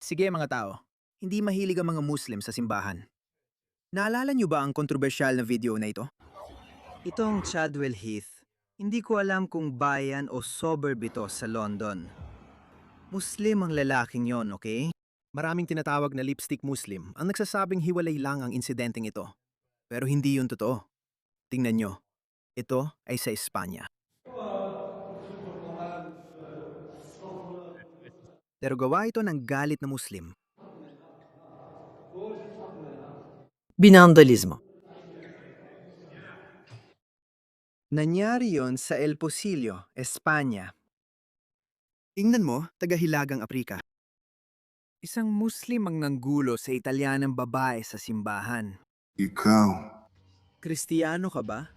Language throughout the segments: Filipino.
Sige mga tao, hindi mahilig ang mga Muslim sa simbahan. Naalala niyo ba ang kontrobersyal na video na ito? Itong Chadwell Heath, hindi ko alam kung bayan o suburb ito sa London. Muslim ang lalaking yon, okay? Maraming tinatawag na lipstick Muslim ang nagsasabing hiwalay lang ang insidenteng ito. Pero hindi yun totoo. Tingnan nyo, ito ay sa Espanya. Pero gawa ito ng galit na Muslim. Binandalismo. Nangyari yon sa El Posillo, Espanya. Tingnan mo, taga-Hilagang Aprika. Isang Muslim ang nanggulo sa Italianang babae sa simbahan. Ikaw, Kristiyano ka ba?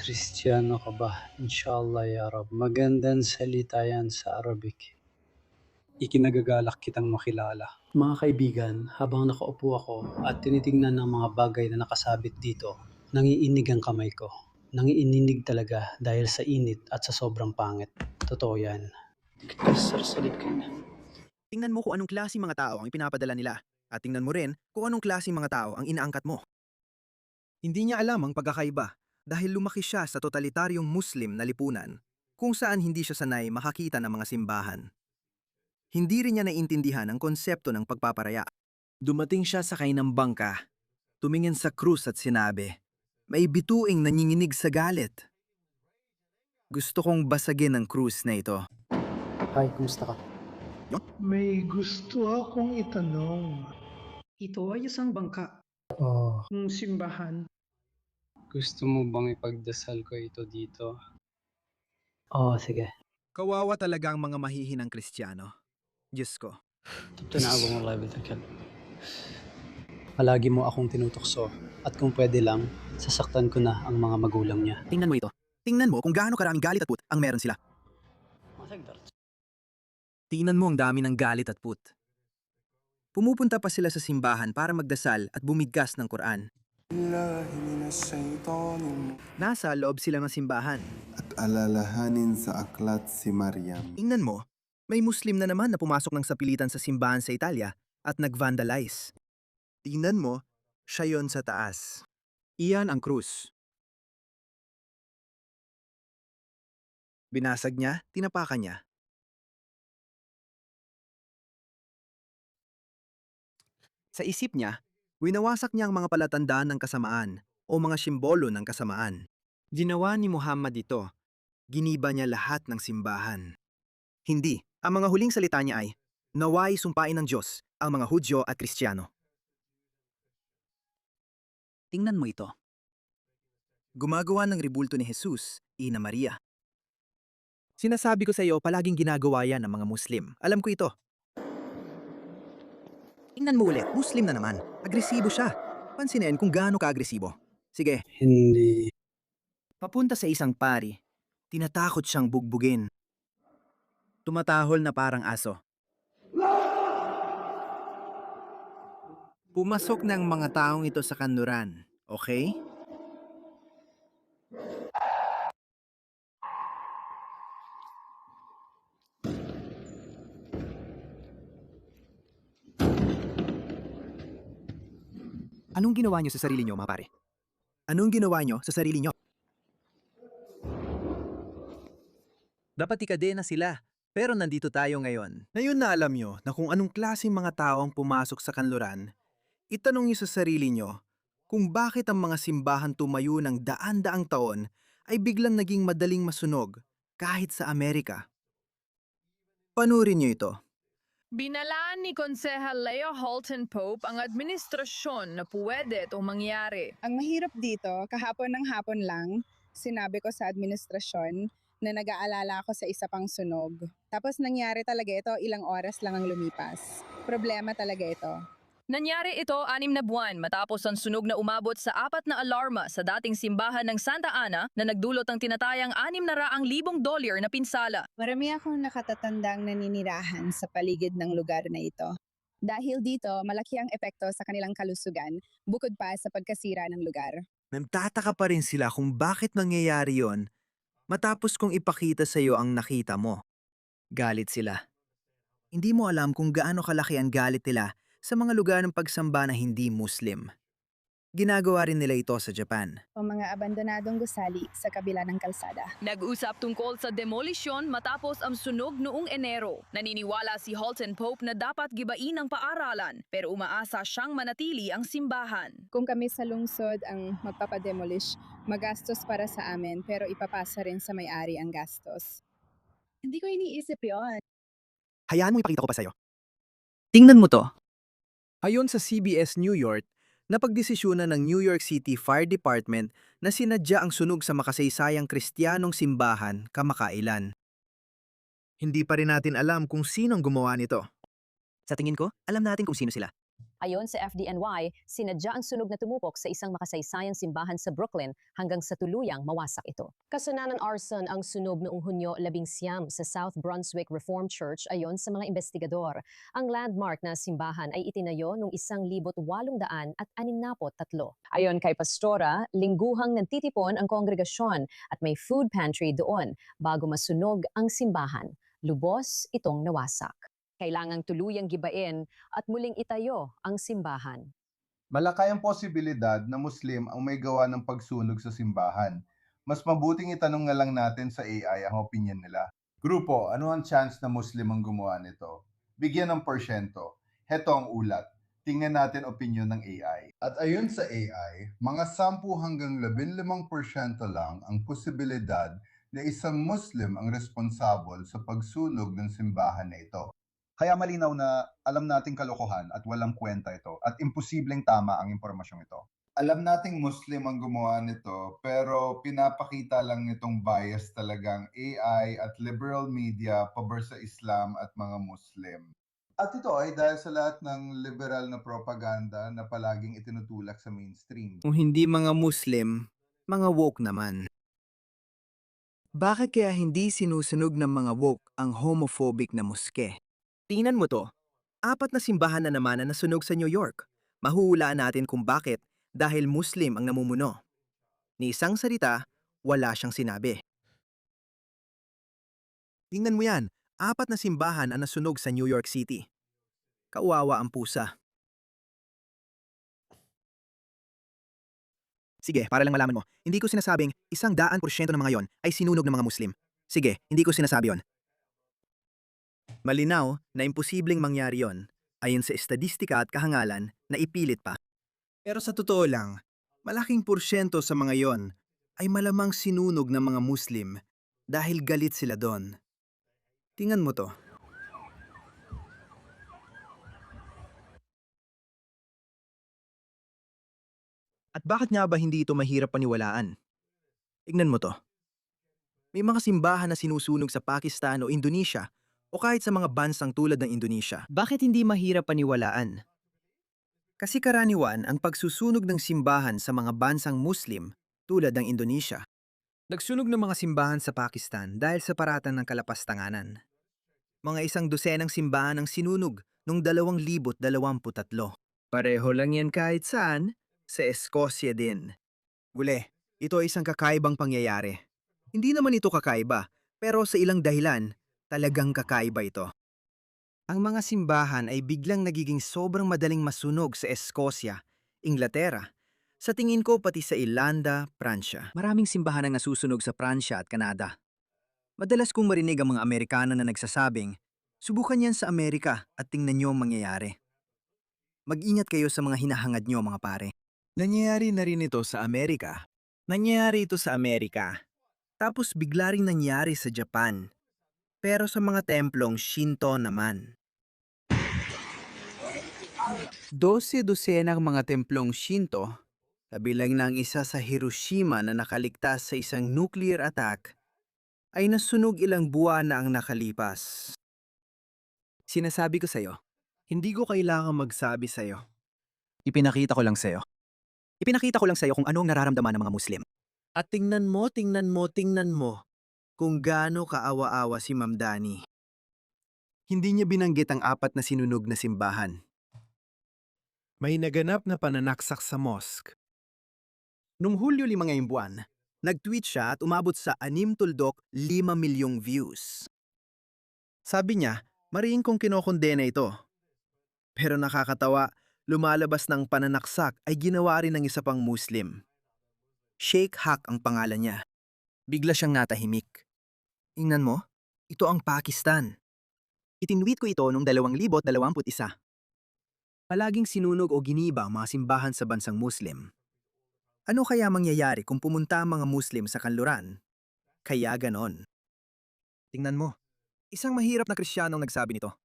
Kristiyano ka ba? Inshallah ya Rab. Magandang salita yan sa Arabic. Ikinagagalak kitang makilala. Mga kaibigan, habang nakaupo ako at tinitingnan ng mga bagay na nakasabit dito, nangiinig ang kamay ko. Nangiininig talaga dahil sa init at sa sobrang pangit. Totoo yan. Sarsalip ka na. Tingnan mo kung anong klaseng mga tao ang ipinapadala nila. At tingnan mo rin kung anong klaseng mga tao ang inaangkat mo. Hindi niya alam ang pagkakaiba dahil lumaki siya sa totalitaryong Muslim na lipunan kung saan hindi siya sanay makakita ng mga simbahan. Hindi rin niya naiintindihan ang konsepto ng pagpaparaya. Dumating siya sakay ng bangka, tumingin sa krus at sinabi, "May bituing nanginginig sa galit." Gusto kong basagin ang krus na ito. Hi, kumusta ka? May gusto akong itanong. Ito ay isang bangka Oh, ng simbahan. gusto mo bang ipagdasal ko ito dito? Oo, sige. Kawawa talaga ang mga mahihinang Kristiyano. Diyos ko. Tinago mo live ito, Palagi mo akong tinutokso at kung pwede lang, sasaktan ko na ang mga magulang niya. Tingnan mo ito. Tingnan mo kung gaano karaming galit at put ang meron sila. Tingnan mo ang dami ng galit at put. Pumupunta pa sila sa simbahan para magdasal at bumigkas ng Quran. Nasa loob sila ng simbahan. at alalahanin sa aklat si Maryam. Tingnan mo, may Muslim na naman na pumasok ng sapilitan sa simbahan sa Italia at nag-vandalize. Tingnan mo, siya yon sa taas. Iyan ang krus. Binasag niya, tinapakan niya. Sa isip niya, winawasak niya ang mga palatandaan ng kasamaan o mga simbolo ng kasamaan. Ginawa ni Muhammad ito. Giniba niya lahat ng simbahan. Hindi. Ang mga huling salita niya ay, "Naway sumpain ng Diyos ang mga Hudyo at Kristiyano." Tingnan mo ito. Gumagawa ng ribulto ni Jesus, Ina Maria. Sinasabi ko sa iyo, palaging ginagawa yan ng mga Muslim. Alam ko ito. Tingnan mo ulit, Muslim na naman. Agresibo siya. Pansinin kung gaano ka-agresibo. Sige, Hindi. papunta sa isang pari. Tinatakot siyang bugbugin. Tumatahol na parang aso. Pumasok ng mga taong ito sa kanluran, okay? Anong ginawa niyo sa sarili niyo, mga pare? Anong ginawa niyo sa sarili niyo? Dapat ikadena sila. Pero nandito tayo ngayon. Ngayon na alam niyo na kung anong klaseng mga tao ang pumasok sa kanluran, itanong niyo sa sarili niyo kung bakit ang mga simbahan tumayo ng daan-daang taon ay biglang naging madaling masunog kahit sa Amerika. Panurin niyo ito. Binalaan ni Konsehal Leo Holton Pope ang administrasyon na pwede itong mangyari. Ang mahirap dito, kahapon ng hapon lang, sinabi ko sa administrasyon na nag-aalala ako sa isa pang sunog. Tapos nangyari talaga ito, ilang oras lang ang lumipas. Problema talaga ito. Nangyari ito 6 na buwan matapos ang sunog na umabot sa 4 na alarma sa dating simbahan ng Santa Ana na nagdulot ng tinatayang $600,000 na pinsala. Marami akong nakatatandang naninirahan sa paligid ng lugar na ito. Dahil dito, malaki ang epekto sa kanilang kalusugan, bukod pa sa pagkasira ng lugar. Nagtataka pa rin sila kung bakit nangyayari yon matapos kong ipakita sa iyo ang nakita mo. Galit sila. Hindi mo alam kung gaano kalaki ang galit nila sa mga lugar ng pagsamba na hindi Muslim. Ginagawa rin nila ito sa Japan. O mga abandonadong gusali sa kabila ng kalsada. Nag-usap tungkol sa demolisyon matapos ang sunog noong Enero. Naniniwala si Halton Pope na dapat gibain ang paaralan pero umaasa siyang manatili ang simbahan. Kung kami sa lungsod ang magpapademolish, magastos para sa amin pero ipapasa rin sa may-ari ang gastos. Hindi ko iniisip yon. Hayaan mo ipakita ko pa sa'yo. Tingnan mo to. Ayon sa CBS New York, napagdesisyonan ng New York City Fire Department na sinadya ang sunog sa makasaysayang Kristiyanong simbahan kamakailan. Hindi pa rin natin alam kung sinong gumawa nito. Sa tingin ko, alam natin kung sino sila. Ayon sa FDNY, sinadya ang sunog na tumupok sa isang makasaysayang simbahan sa Brooklyn hanggang sa tuluyang mawasak ito. Kasananan arson ang sunog noong Hunyo 19 sa South Brunswick Reformed Church ayon sa mga investigador. Ang landmark na simbahan ay itinayo noong 1863. Ayon kay Pastora, lingguhang nagtitipon ang kongregasyon at may food pantry doon bago masunog ang simbahan. Lubos itong nawasak. Kailangang tuluyang gibain at muling itayo ang simbahan. Malaki ang posibilidad na Muslim ang may gawa ng pagsunog sa simbahan. Mas mabuting itanong na lang natin sa AI ang opinion nila. Grupo, ano ang chance na Muslim ang gumawa nito? Bigyan ng porsyento. Heto ang ulat. Tingnan natin opinion ng AI. At ayon sa AI, mga 10 hanggang 15% lang ang posibilidad na isang Muslim ang responsable sa pagsunog ng simbahan na ito. Kaya malinaw na alam nating kalokohan at walang kwenta ito at imposibleng tama ang impormasyong ito. Alam nating Muslim ang gumawa nito pero pinapakita lang nitong bias talagang AI at liberal media pabor sa Islam at mga Muslim. At ito ay dahil sa lahat ng liberal na propaganda na palaging itinutulak sa mainstream. Kung hindi mga Muslim, mga woke naman. Bakit kaya hindi sinusunog ng mga woke ang homophobic na moske? Tingnan mo to. 4 na simbahan na naman na nasunog sa New York. Mahuhulaan natin kung bakit dahil Muslim ang namumuno. Ni isang salita, wala siyang sinabi. Tingnan mo yan, 4 na simbahan ang nasunog sa New York City. Kawawa ang pusa. Sige, para lang malaman mo, hindi ko sinasabing 100% ng mga yon ay sinunog ng mga Muslim. Sige, hindi ko sinasabi yon. Malinaw na imposibleng mangyari yon ayon sa estadistika at kahangalan na ipilit pa. Pero sa totoo lang, malaking porsyento sa mga yon ay malamang sinunog ng mga Muslim dahil galit sila doon. Tingnan mo to. At bakit nga ba hindi ito mahirap paniwalaan? Tingnan mo to. May mga simbahan na sinusunog sa Pakistan o Indonesia o kahit sa mga bansang tulad ng Indonesia. Bakit hindi mahirap paniwalaan? Kasi karaniwan ang pagsusunog ng simbahan sa mga bansang Muslim tulad ng Indonesia. Nagsunog ng mga simbahan sa Pakistan dahil sa paratan ng kalapastanganan. Mga 100 simbahan ang sinunog noong 2023. Pareho lang yan kahit saan, sa Escosya din. Gule, ito ay isang kakaibang pangyayari. Hindi naman ito kakaiba, pero sa ilang dahilan, talagang kakaiba ito. Ang mga simbahan ay biglang nagiging sobrang madaling masunog sa Escosya, Inglaterra. Sa tingin ko pati sa Irlanda, Pransya. Maraming simbahan ang nasusunog sa Pransya at Canada. Madalas kong marinig ang mga Amerikano na nagsasabing, subukan yan sa Amerika at tingnan niyo ang mangyayari. Mag-ingat kayo sa mga hinahangad niyo mga pare. Nangyayari na rin ito sa Amerika. Nangyayari ito sa Amerika. Tapos bigla ring nangyari sa Japan. Pero sa mga templong Shinto naman. 12 ng mga templong Shinto, kabilang ng isa sa Hiroshima na nakaligtas sa isang nuclear attack, ay nasunog ilang buwan na ang nakalipas. Sinasabi ko sa'yo, hindi ko kailangang magsabi sa'yo. Ipinakita ko lang sa'yo. Ipinakita ko lang sa'yo kung anong nararamdaman ng mga Muslim. At tingnan mo kung gaano kaawa-awa si Ma'am Dani. Hindi niya binanggit ang 4 na sinunog na simbahan. May naganap na pananaksak sa mosque. Noong Hulyo 5 ngayong buwan, nag-tweet siya at umabot sa 6.5 milyong views. Sabi niya, mariing kong kinokondena ito. Pero nakakatawa, lumalabas ng pananaksak ay ginawa rin ng isa pang Muslim. Sheikh Haq ang pangalan niya. Bigla siyang natahimik. Ingnan mo, ito ang Pakistan. Itinweet ko ito noong 2021. Palaging sinunog o giniba ang mga simbahan sa bansang Muslim. Ano kaya mangyayari kung pumunta ang mga Muslim sa kanluran? Kaya ganon. Tingnan mo, isang mahirap na Kristiyanong nagsabi nito.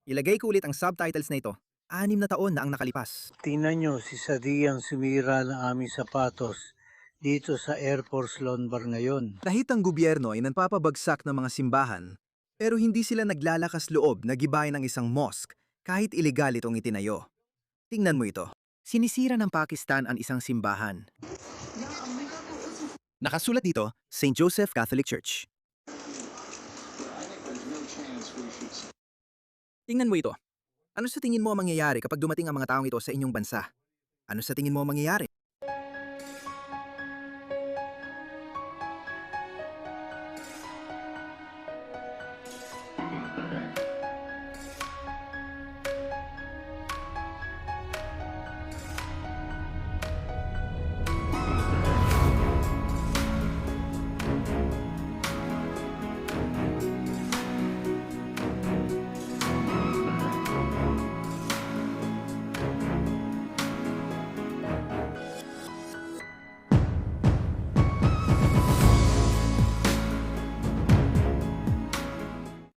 Ilagay ko ulit ang subtitles na ito. 6 na taon na ang nakalipas. Tingnan nyo si Sadi ang sumira ng aming sapatos dito sa Air Force Loan Bar ngayon. Kahit ang gobyerno ay nagpapabagsak ng mga simbahan, pero hindi sila naglalakas loob na gibayan ng isang mosque kahit ilegal itong itinayo. Tingnan mo ito. Sinisira ng Pakistan ang isang simbahan. Nakasulat dito, St. Joseph Catholic Church. Tingnan mo ito. Ano sa tingin mo ang mangyayari kapag dumating ang mga taong ito sa inyong bansa? Ano sa tingin mo ang mangyayari?